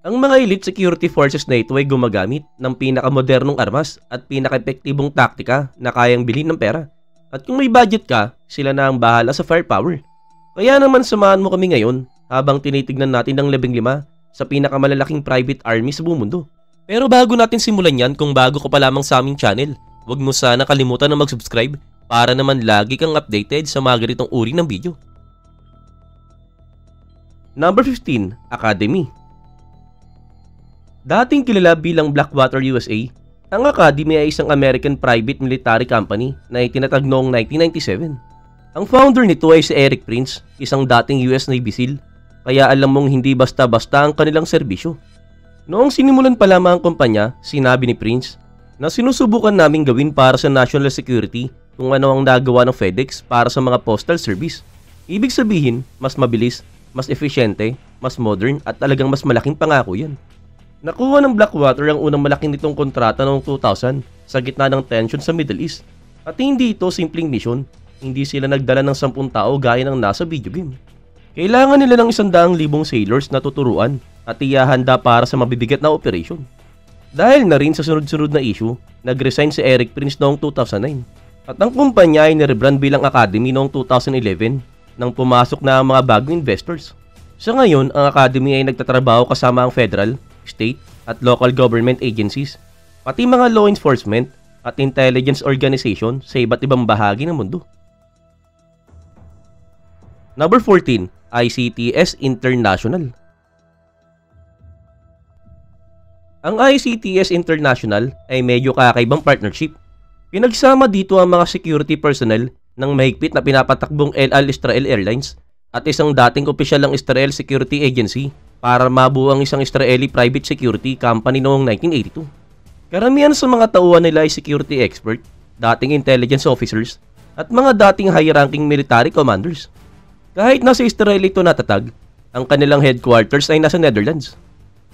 Ang mga elite security forces na ito ay gumagamit ng pinakamodernong armas at pinaka-epektibong taktika na kayang bilhin ng pera. At kung may budget ka, sila na ang bahala sa firepower. Kaya naman samahan mo kami ngayon habang tinitignan natin ang 15 sa pinakamalalaking private army sa buong mundo. Pero bago natin simulan yan, kung bago ka pa lamang sa aming channel, huwag mo sana kalimutan na mag-subscribe para naman lagi kang updated sa mga ganitong uri ng video. Number 15, Academy. Dating kilala bilang Blackwater USA, ang Academy ay isang American private military company na itinatag noong 1997. Ang founder nito ay si Eric Prince, isang dating US Navy SEAL, kaya alam mong hindi basta-basta ang kanilang serbisyo. Noong sinimulan pa lamang ang kumpanya, sinabi ni Prince na sinusubukan naming gawin para sa national security kung ano ang nagawa ng FedEx para sa mga postal service. Ibig sabihin, mas mabilis, mas eficiente, mas modern at talagang mas malaking pangako yan. Nakuha ng Blackwater ang unang malaking nitong kontrata noong 2000 sa gitna ng tension sa Middle East. At hindi ito simpleng mission, hindi sila nagdala ng 10 tao gaya ng nasa video game. Kailangan nila ng 100,000 sailors na tuturuan at ihahanda para sa mabibigat na operation. Dahil na rin sa sunod-sunod na issue, nag-resign si Eric Prince noong 2009. At ang kumpanya ay nirebrand bilang Academy noong 2011 nang pumasok na ang mga bagong investors. Sa ngayon, ang Academy ay nagtatrabaho kasama ang federal, state at local government agencies, pati mga law enforcement at intelligence organization sa iba't ibang bahagi ng mundo. Number 14, ICTS International. Ang ICTS International ay medyo kakaibang partnership. Pinagsama dito ang mga security personnel ng mahigpit na pinapatakbong El Al Israel Airlines at isang dating opisyal ng Israel Security Agency para mabuo ang isang Israeli private security company noong 1982. Karamihan sa mga tauhan nila ay security expert, dating intelligence officers, at mga dating high-ranking military commanders. Kahit nasa Israel ito natatag, ang kanilang headquarters ay nasa Netherlands.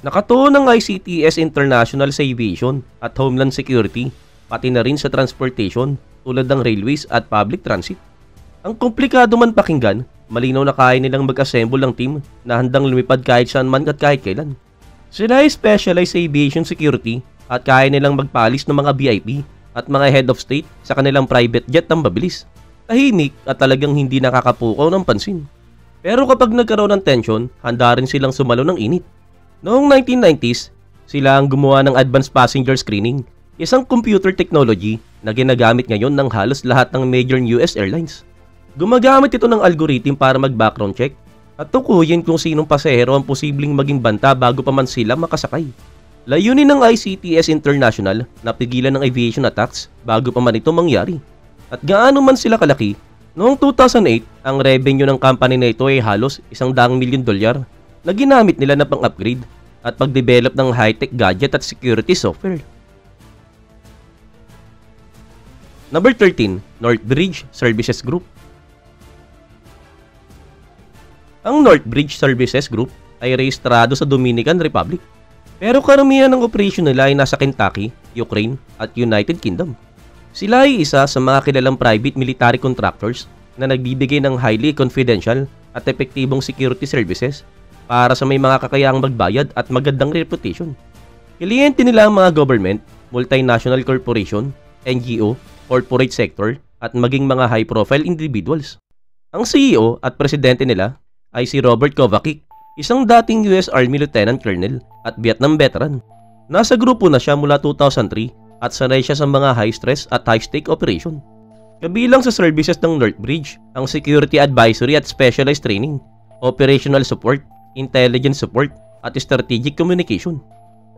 Nakatuon ng ICTS International sa aviation at homeland security, pati na rin sa transportation tulad ng railways at public transit. Ang komplikado man pakinggan, malinaw na kaya nilang mag-assemble ng team na handang lumipad kahit saan man at kahit kailan. Sila ay specialized sa aviation security at kaya nilang magpalis ng mga VIP at mga head of state sa kanilang private jet ng mabilis, tahimik at talagang hindi nakakapukaw ng pansin. Pero kapag nagkaroon ng tension, handa rin silang sumalo ng init. Noong 1990s, sila ang gumawa ng advanced passenger screening, isang computer technology na ginagamit ngayon ng halos lahat ng major US airlines. Gumagamit ito ng algorithm para mag-background check at tukuyin kung sinong pasahero ang posibleng maging banta bago pa man sila makasakay. Layunin ng ICTS International na pigilan ng aviation attacks bago pa man ito mangyari. At gaano man sila kalaki, noong 2008, ang revenue ng company na ito ay halos $100 million na ginamit nila na pang-upgrade at pag-develop ng high-tech gadget at security software. Number 13, Northbridge Services Group. Ang Northbridge Services Group ay rehistrado sa Dominican Republic. Pero karamihan ng operasyon nila ay nasa Kentucky, Ukraine at United Kingdom. Sila ay isa sa mga kilalang private military contractors na nagbibigay ng highly confidential at epektibong security services para sa may mga kakayahang magbayad at magandang reputation. Kliyente nila ang mga government, multinational corporation, NGO, corporate sector at maging mga high-profile individuals. Ang CEO at presidente nila ay si Robert Kovacic, isang dating US Army Lieutenant Colonel at Vietnam veteran. Nasa grupo na siya mula 2003 at sanay siya sa mga high-stress at high-stake operation. Kabilang sa services ng Northbridge, ang security advisory at specialized training, operational support, intelligence support, at strategic communication.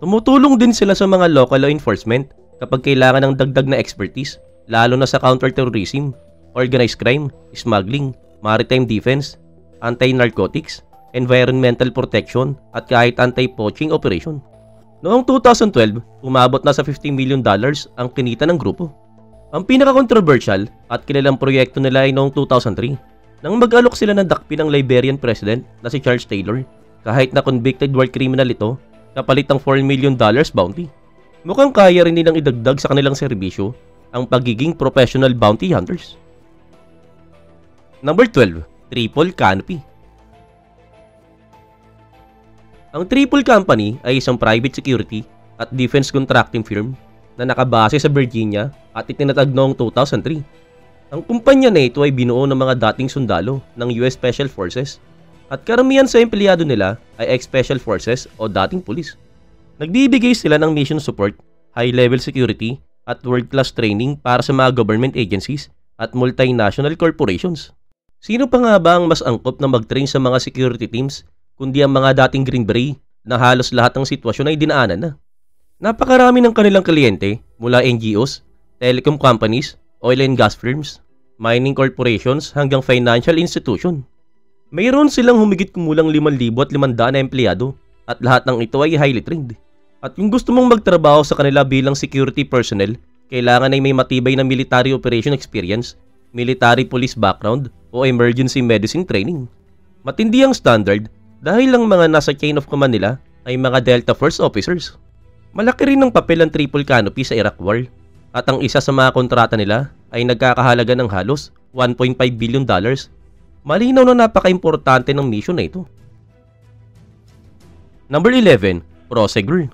Tumutulong din sila sa mga local law enforcement kapag kailangan ng dagdag na expertise, lalo na sa counterterrorism, organized crime, smuggling, maritime defense, anti-narcotics, environmental protection, at kahit anti-poaching operation. Noong 2012, umabot na sa $50 million ang kinita ng grupo. Ang pinaka-controversial at kilalang proyekto nila ay noong 2003 nang mag-alok sila ng dakpi ng Liberian President na si Charles Taylor kahit na convicted war criminal ito kapalit ng $4 million bounty. Mukhang kaya rin nilang idagdag sa kanilang serbisyo ang pagiging professional bounty hunters. Number 12, Triple Canopy. Ang Triple Company ay isang private security at defense contracting firm na nakabase sa Virginia at itinatag noong 2003. Ang kumpanya na ito ay binuo ng mga dating sundalo ng US Special Forces at karamihan sa empleyado nila ay ex-Special Forces o dating pulis. Nagbibigay sila ng mission support, high-level security at world-class training para sa mga government agencies at multinational corporations. Sino pa nga ba ang mas angkop na mag-train sa mga security teams kundi ang mga dating Green Beret na halos lahat ng sitwasyon ay dinaanan na? Napakarami ng kanilang kliyente mula NGOs, telecom companies, oil and gas firms, mining corporations hanggang financial institution. Mayroon silang humigit kumulang 5,500 na empleyado at lahat ng ito ay highly trained. At kung gusto mong magtrabaho sa kanila bilang security personnel, kailangan ay may matibay na military operation experience, military police background o emergency medicine training. Matindi ang standard dahil ang mga nasa chain of command nila ay mga Delta Force officers. Malaki rin ang papel ng Triple Canopy sa Iraq War at ang isa sa mga kontrata nila ay nagkakahalaga ng halos $1.5 billion. Malinaw na napaka-importante ng mission na ito. Number 11, Prosegur.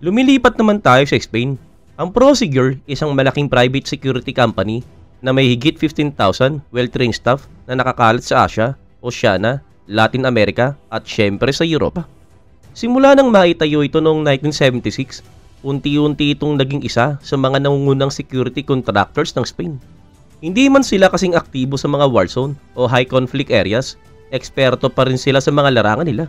Lumilipat naman tayo sa Spain. Ang Prosegur, isang malaking private security company na may higit 15,000 well-trained staff na nakakalat sa Asia, Oceania, Latin America at syempre sa Europa. Simula nang maitayo ito noong 1976, unti-unti itong naging isa sa mga nangungunang security contractors ng Spain. Hindi man sila kasing aktibo sa mga war zone o high conflict areas, eksperto pa rin sila sa mga larangan nila.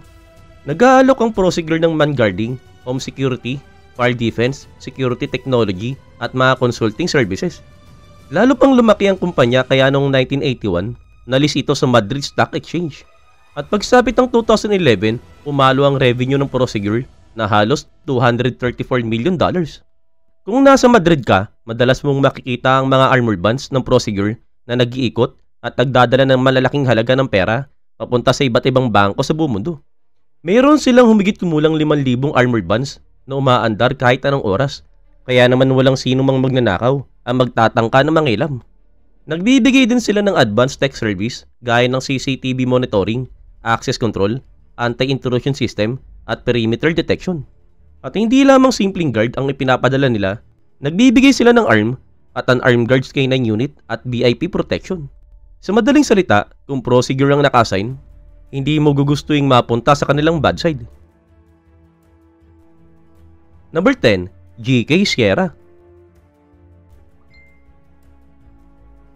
Nag-aalok ang Prosegur ng man guarding, home security, fire defense, security technology at mga consulting services. Lalo pang lumaki ang kumpanya kaya noong 1981, nalis ito sa Madrid Stock Exchange. At pagsapit ng 2011, umalo ang revenue ng Prosegur na halos $234 million. Kung nasa Madrid ka, madalas mong makikita ang mga armored vans ng Prosegur na nag-iikot at nagdadala ng malalaking halaga ng pera papunta sa iba't ibang bangko sa buong mundo. Mayroon silang humigit kumulang 5,000 armored vans na umaandar kahit anong oras, kaya naman walang sino mang magnanakaw ang magtatangka ng mangilam. Nagbibigay din sila ng advanced tech service gaya ng CCTV monitoring, access control, anti-intrusion system at perimeter detection. At hindi lamang simpleng guard ang ipinapadala nila, nagbibigay sila ng arm at an armed guards K9 unit at VIP protection. Sa madaling salita, kung Prosegur ang naka-assign, hindi mo gugustuhin mapunta sa kanilang bad side. Number 10, GK Sierra.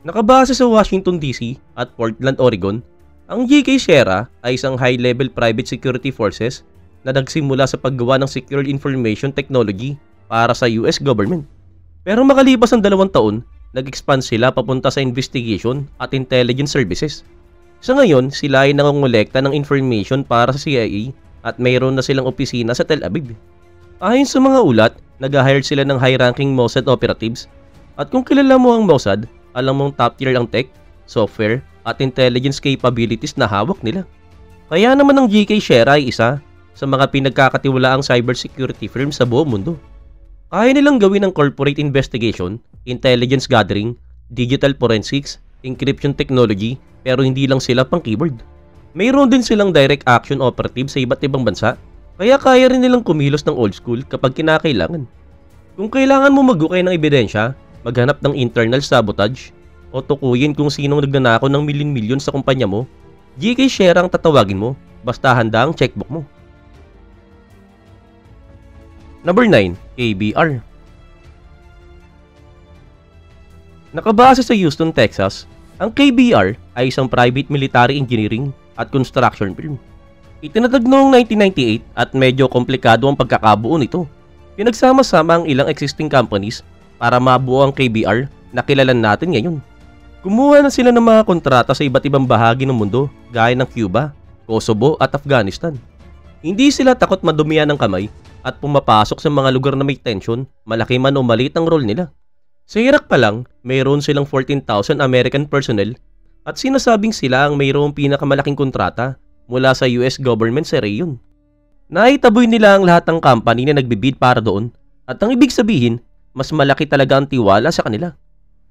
Nakabase sa Washington DC at Portland, Oregon, ang GK Sierra ay isang high-level private security forces na nagsimula sa paggawa ng secure information technology para sa US government. Pero makalipas ang 2 taon, nag-expand sila papunta sa investigation at intelligence services. Sa ngayon, sila ay nangongolekta ng information para sa CIA at mayroon na silang opisina sa Tel Aviv. Ayon sa mga ulat, nag-hire sila ng high-ranking Mossad operatives at kung kilala mo ang Mossad, alam mong top tier ang tech, software at intelligence capabilities na hawak nila. Kaya naman ang GK Sierra ay isa sa mga pinagkakatiwalaang cybersecurity firm sa buong mundo. Kaya nilang gawin ang corporate investigation, intelligence gathering, digital forensics, encryption technology, pero hindi lang sila pang keyboard. Mayroon din silang direct action operative sa iba't ibang bansa, kaya kaya rin nilang kumilos ng old school kapag kinakailangan. Kung kailangan mo maghukay ng ebidensya, maghanap ng internal sabotage, o tukuyin kung sinong nagnanakaw ng milyon-milyon sa kumpanya mo, GK Sierra ang tatawagin mo, basta handa ang checkbook mo. Number 9, KBR. Nakabase sa Houston, Texas, ang KBR ay isang private military engineering at construction firm. Itinatag noong 1998 at medyo komplikado ang pagkakabuo nito. Pinagsama-sama ang ilang existing companies para mabuo ang KBR na kilalan natin ngayon. Kumuha na sila ng mga kontrata sa iba't ibang bahagi ng mundo gaya ng Cuba, Kosovo at Afghanistan. Hindi sila takot madumihan ng kamay at pumapasok sa mga lugar na may tension, malaki man o maliit ang role nila. Sa Iraq pa lang, mayroon silang 14,000 American personnel at sinasabing sila ang mayroong pinakamalaking kontrata mula sa US government sa rehiyon. Naitaboy nila ang lahat ng company na nagbibid para doon at ang ibig sabihin, mas malaki talaga ang tiwala sa kanila.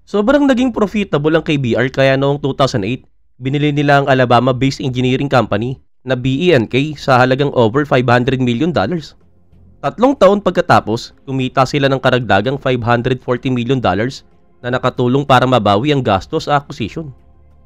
Sobrang naging profitable ang KBR kaya noong 2008, binili nila ang Alabama-based engineering company na BENK sa halagang over $500 million. 3 taon pagkatapos, kumita sila ng karagdagang $540 million na nakatulong para mabawi ang gastos sa acquisition.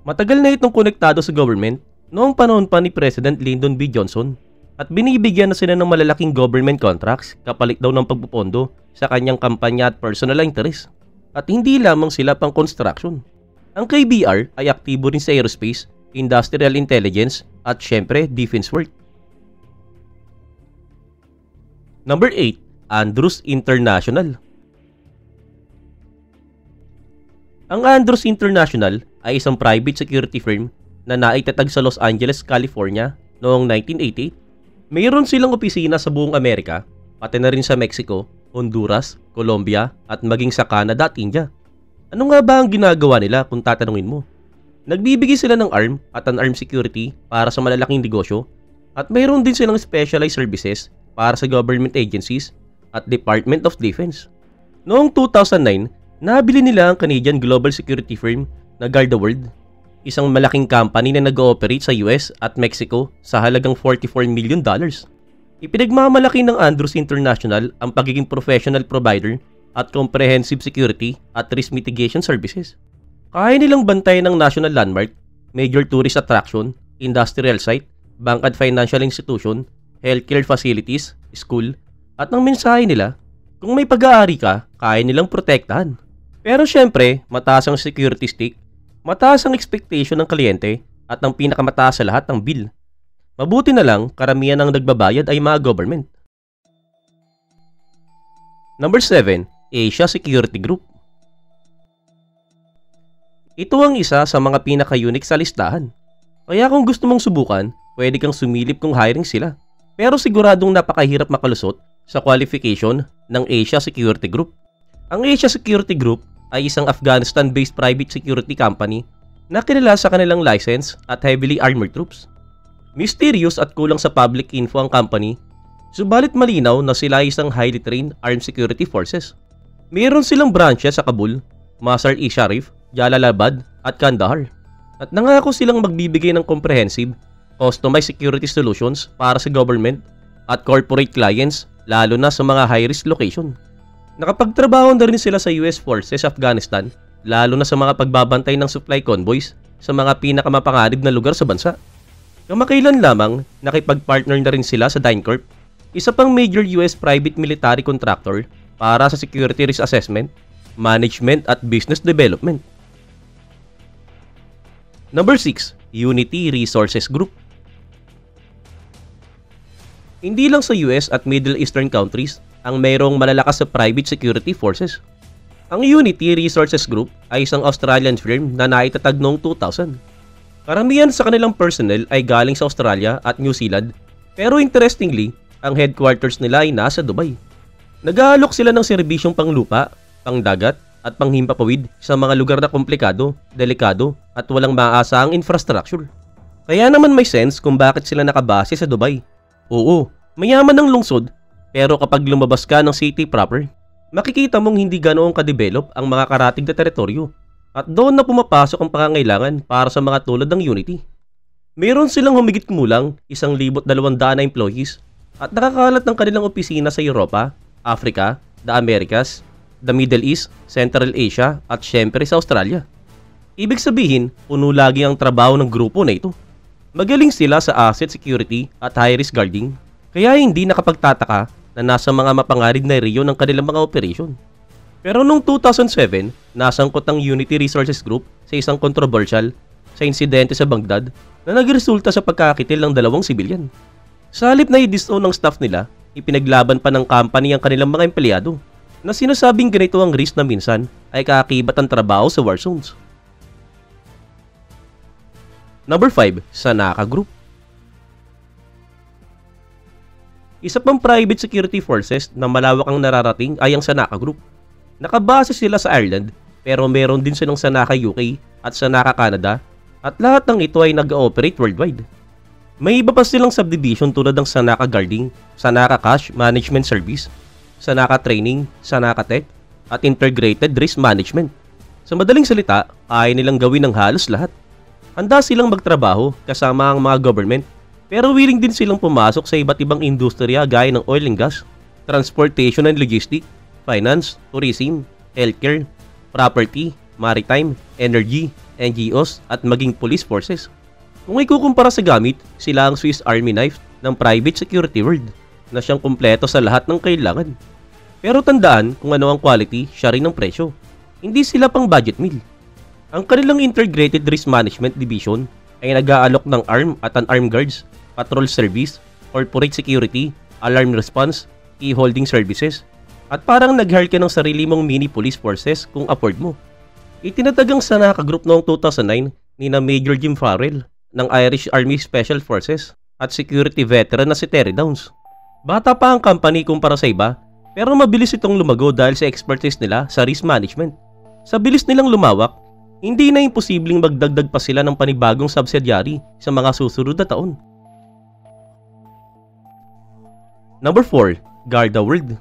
Matagal na itong konektado sa government noong panahon pa ni President Lyndon B. Johnson at binibigyan na sila ng malalaking government contracts kapalit daw ng pagpupondo sa kanyang kampanya at personal interest. At hindi lamang sila pang construction. Ang KBR ay aktibo rin sa aerospace, industrial intelligence at syempre defense work. Number 8. Andrews International. Ang Andrews International ay isang private security firm na naitatag sa Los Angeles, California noong 1988. Mayroon silang opisina sa buong Amerika, pati na rin sa Mexico, Honduras, Colombia at maging sa Canada at India. Ano nga ba ang ginagawa nila kung tatanungin mo? Nagbibigay sila ng arm at unarmed security para sa malalaking negosyo at mayroon din silang specialized services para sa government agencies at Department of Defense. Noong 2009, nabili nila ang Canadian global security firm na Guard the World, isang malaking company na nag-ooperate sa US at Mexico sa halagang $44 million. Ipinagmamalaki ng Andrews International ang pagiging professional provider at comprehensive security at risk mitigation services. Kaya nilang bantayan ng national landmark, major tourist attraction, industrial site, bank at financial institution, healthcare facilities, school, at ang mensahe nila, kung may pag-aari ka, kaya nilang protektahan. Pero syempre, mataas ang security stake, mataas ang expectation ng kliyente, at ang pinakamataas sa lahat ng bill. Mabuti na lang, karamihan ng nagbabayad ay mga government. Number 7. Asia Security Group. Ito ang isa sa mga pinaka-unique sa listahan. Kaya kung gusto mong subukan, pwede kang sumilip kung hiring sila. Pero siguradong napakahirap makalusot sa qualification ng Asia Security Group. Ang Asia Security Group ay isang Afghanistan-based private security company na kilala sa kanilang license at heavily armored troops. Mysterious at kulang sa public info ang company, subalit malinaw na sila ay isang highly trained armed security forces. Mayroon silang branches sa Kabul, Mazar-e-Sharif, Jalalabad at Kandahar. At nangako silang magbibigay ng comprehensive, customized security solutions para sa government at corporate clients, lalo na sa mga high-risk location. Nakapagtrabaho na rin sila sa US Forces Afghanistan, lalo na sa mga pagbabantay ng supply convoys sa mga pinakamapanganib na lugar sa bansa. Kamakailan lamang, nakipag-partner na rin sila sa DynCorp, isa pang major US private military contractor para sa security risk assessment, management at business development. Number 6. Unity Resources Group. Hindi lang sa US at Middle Eastern countries ang mayroong malalakas sa private security forces. Ang Unity Resources Group ay isang Australian firm na naitatag noong 2000. Karamihan sa kanilang personnel ay galing sa Australia at New Zealand, pero interestingly, ang headquarters nila ay nasa Dubai. Nag-aalok sila ng serbisyong panglupa, pangdagat at panghimpapawid sa mga lugar na komplikado, delikado at walang maaasahang infrastructure. Kaya naman may sense kung bakit sila nakabase sa Dubai. Oo, mayaman ang lungsod, pero kapag lumabas ka ng city proper, makikita mong hindi ganoong ka-develop ang mga karatig na teritoryo. At doon na pumapasok ang pangangailangan para sa mga tulad ng Unity. Mayroon silang humigit kumulang 1,200 na employees at nakakalat ng kanilang opisina sa Europa, Africa, the Americas, the Middle East, Central Asia at syempre sa Australia. Ibig sabihin, puno lagi ang trabaho ng grupo na ito. Magaling sila sa asset security at high-risk guarding, kaya hindi nakapagtataka na nasa mga mapanganib na rehiyon ng kanilang mga operasyon. Pero noong 2007, nasangkot ang Unity Resources Group sa isang controversial sa insidente sa Baghdad na nagresulta sa pagkakitil ng 2 sibilyan. Sa halip na i-disown ng staff nila, ipinaglaban pa ng company ang kanilang mga empleyado na sinasabing ganito ang risk na minsan ay kaakibat ang trabaho sa war zones. Number 5. Sanaka Group. Isa pang private security forces na malawak ang nararating ay ang Sanaka Group. Nakabase sila sa Ireland pero meron din silang Sanaka UK at Sanaka Canada at lahat ng ito ay nag-ooperate worldwide. May iba pa silang subdivision tulad ng Sanaka Guarding, Sanaka Cash Management Service, Sanaka Training, Sanaka Tech at Integrated Risk Management. Sa madaling salita, kaya nilang gawin ng halos lahat. Handa silang magtrabaho kasama ang mga government, pero willing din silang pumasok sa iba't ibang industriya gaya ng oil and gas, transportation and logistics, finance, tourism, healthcare, property, maritime, energy, NGOs at maging police forces. Kung ikukumpara sa gamit, sila ang Swiss Army knife ng private security world na siyang kumpleto sa lahat ng kailangan. Pero tandaan kung ano ang quality, siya rin ang presyo. Hindi sila pang budget meal. Ang kanilang Integrated Risk Management Division ay nag-aalok ng arm at unarmed guards, patrol service, corporate security, alarm response, key holding services, at parang nag-hire ka ng sarili mong mini police forces kung afford mo. Itinatagang sa nakagroup noong 2009 ni na Major Jim Farrell ng Irish Army Special Forces at security veteran na si Terry Downs. Bata pa ang company kumpara sa iba, pero mabilis itong lumago dahil sa expertise nila sa risk management. Sa bilis nilang lumawak, hindi na imposibleng magdagdag pa sila ng panibagong subsidiary sa mga susunod na taon. Number 4. Garda World.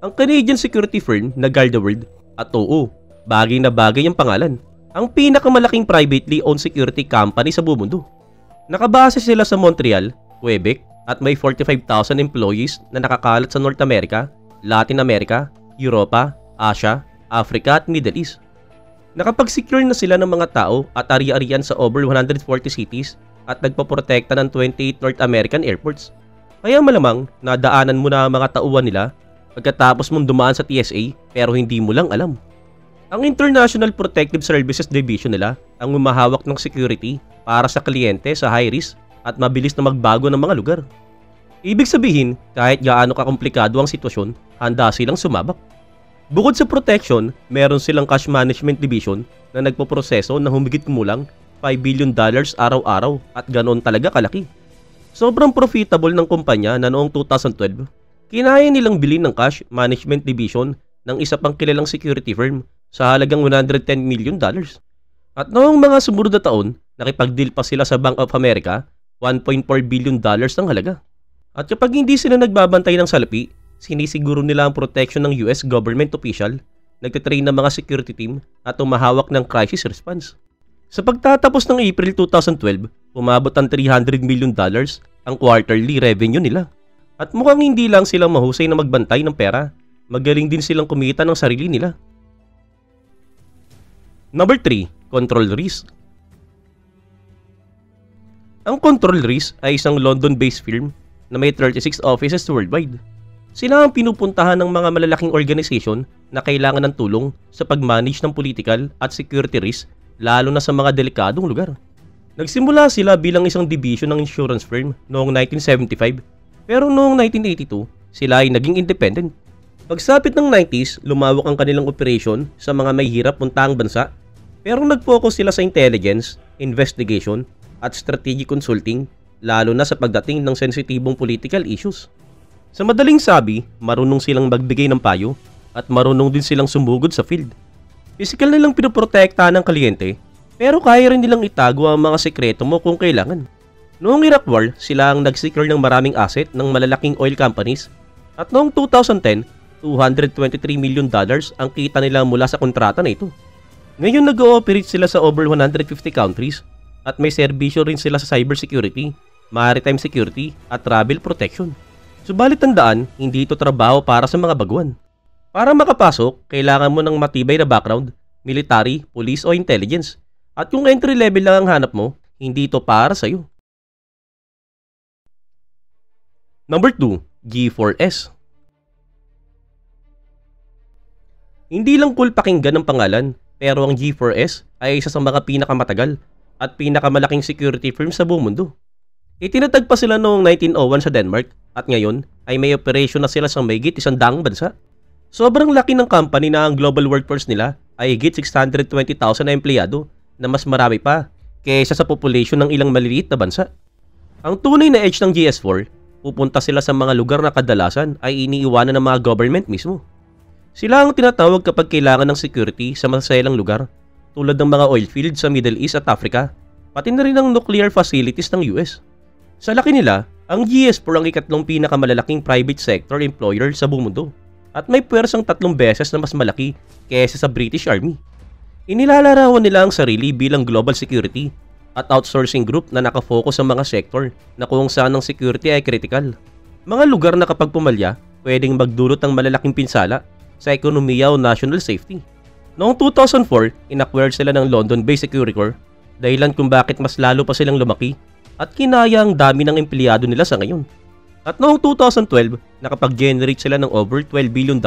Ang Canadian security firm na Garda World, at oo, bagay na bagay ang pangalan, ang pinakamalaking privately owned security company sa buong mundo. Nakabase sila sa Montreal, Quebec, at may 45,000 employees na nakakalat sa North America, Latin America, Europa, Asia, Africa at Middle East. Nakapag-secure na sila ng mga tao at ari-arian sa over 140 cities at nagpaprotekta ng 28 North American airports. Kaya malamang nadaanan mo na ang mga tauhan nila pagkatapos mong dumaan sa TSA pero hindi mo lang alam. Ang International Protective Services Division nila ang humahawak ng security para sa kliyente sa high risk at mabilis na magbago ng mga lugar. Ibig sabihin, kahit gaano kakomplikado ang sitwasyon, handa silang sumabak. Bukod sa protection, meron silang cash management division na nagpoproseso ng humigit kumulang $5 billion araw-araw at ganoon talaga kalaki. Sobrang profitable ng kumpanya na noong 2012, kinaya nilang bilhin ng cash management division ng isa pang kilalang security firm sa halagang $110 million. At noong mga sumunod na taon, nakipag-deal pa sila sa Bank of America, $1.4 billion ang halaga. At kapag hindi sila nagbabantay ng salapi, sinisiguro nila ang protection ng US government official, nagtitrain ng mga security team at umahawak ng crisis response. Sa pagtatapos ng April 2012, umabot ang $300 million ang quarterly revenue nila. At mukhang hindi lang silang mahusay na magbantay ng pera, magaling din silang kumita ng sarili nila. Number 3. Control Risk. Ang Control Risk ay isang London-based firm na may 36 offices worldwide. Sila ang pinupuntahan ng mga malalaking organisasyon na kailangan ng tulong sa pag-manage ng political at security risk lalo na sa mga delikadong lugar. Nagsimula sila bilang isang division ng insurance firm noong 1975 pero noong 1982 sila ay naging independent. Pagsapit ng 90s, lumawak ang kanilang operation sa mga may hirap puntaang bansa pero nag-focus sila sa intelligence, investigation at strategic consulting lalo na sa pagdating ng sensitibong political issues. Sa madaling sabi, marunong silang magbigay ng payo at marunong din silang sumugod sa field. Physical nilang pinoprotektahan ng kliyente pero kaya rin nilang itago ang mga sekreto mo kung kailangan. Noong Iraq War, sila ang nag-secure ng maraming asset ng malalaking oil companies at noong 2010, $223 million ang kita nila mula sa kontrata na ito. Ngayon nag-ooperate sila sa over 150 countries at may serbisyo rin sila sa cybersecurity, maritime security at travel protection. Subalit tandaan, hindi ito trabaho para sa mga baguhan. Para makapasok, kailangan mo ng matibay na background, military, police o intelligence. At kung entry level lang ang hanap mo, hindi ito para sa'yo. Number 2. G4S. Hindi lang cool pakinggan ang pangalan, pero ang G4S ay isa sa mga pinakamatagal at pinakamalaking security firm sa buong mundo. Itinatag pa sila noong 1901 sa Denmark at ngayon ay may operasyon na sila sa mahigit 100 bansa. Sobrang laki ng company na ang global workforce nila ay higit 620,000 na empleyado na mas marami pa kaysa sa population ng ilang maliliit na bansa. Ang tunay na edge ng GS4, pupunta sila sa mga lugar na kadalasan ay iniiwanan ng mga government mismo. Sila ang tinatawag kapag kailangan ng security sa masaselang lugar tulad ng mga oil fields sa Middle East at Africa, pati na rin ang nuclear facilities ng US. Sa laki nila, ang GS4 ang ikatlong pinakamalalaking private sector employer sa buong mundo at may puwersang 3 beses na mas malaki kaysa sa British Army. Inilalarawan nila ang sarili bilang global security at outsourcing group na nakafocus sa mga sector na kung saan ang security ay critical. Mga lugar na kapag pumalya, pwedeng magdulot ng malalaking pinsala sa ekonomiya o national safety. Noong 2004, inacquire sila ng London-based Securicor, dahilan kung bakit mas lalo pa silang lumaki at kinaya ang dami ng empleyado nila sa ngayon. At noong 2012, nakapag-generate sila ng over $12 billion.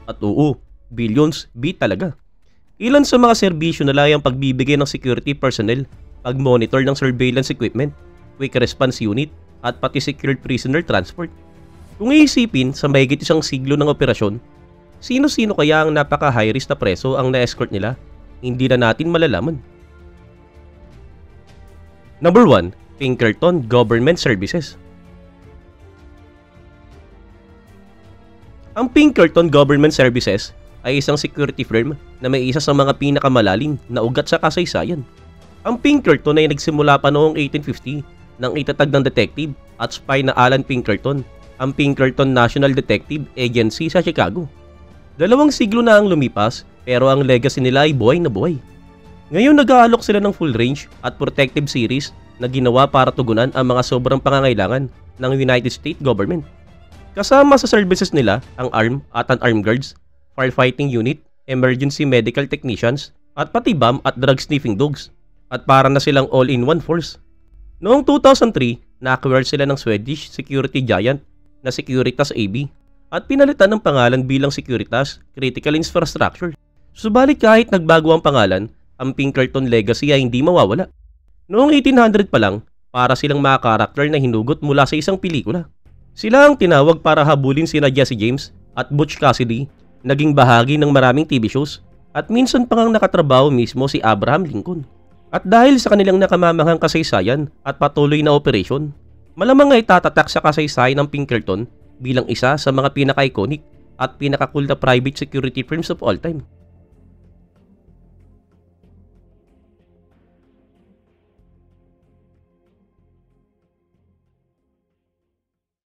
At oo, billions, B talaga. Ilan sa mga serbisyo nila ay ang pagbibigay ng security personnel, pag-monitor ng surveillance equipment, quick response unit, at pati secured prisoner transport. Kung iisipin sa mahigit isang siglo ng operasyon, sino-sino kaya ang napaka-high risk na preso ang na-escort nila? Hindi na natin malalaman. Number 1, Pinkerton Government Services. Ang Pinkerton Government Services ay isang security firm na may isa sa mga pinakamalalim na ugat sa kasaysayan. Ang Pinkerton ay nagsimula pa noong 1850 nang itatag ng detective at spy na Alan Pinkerton, ang Pinkerton National Detective Agency sa Chicago. 2 siglo na ang lumipas pero ang legacy nila ay buhay na buhay. Ngayon nag-aalok sila ng full range at protective series na ginawa para tugunan ang mga sobrang pangangailangan ng United States government. Kasama sa services nila ang armed at unarmed guards, firefighting unit, emergency medical technicians, at pati bomb at drug sniffing dogs. At para na silang all-in-one force. Noong 2003, na-acquire sila ng Swedish security giant na Securitas AB at pinalitan ng pangalan bilang Securitas Critical Infrastructure. Subalit kahit nagbago ang pangalan, ang Pinkerton legacy ay hindi mawawala. Noong 1800 pa lang, para silang mga karakter na hinugot mula sa isang pelikula. Sila ang tinawag para habulin sina Jesse James at Butch Cassidy, naging bahagi ng maraming TV shows at minsan pa ngang nakatrabaho mismo si Abraham Lincoln. At dahil sa kanilang nakamamanghang kasaysayan at patuloy na operasyon, malamang ay tatatak sa kasaysayan ng Pinkerton bilang isa sa mga pinaka-iconic at pinaka-cool na private security firms of all time.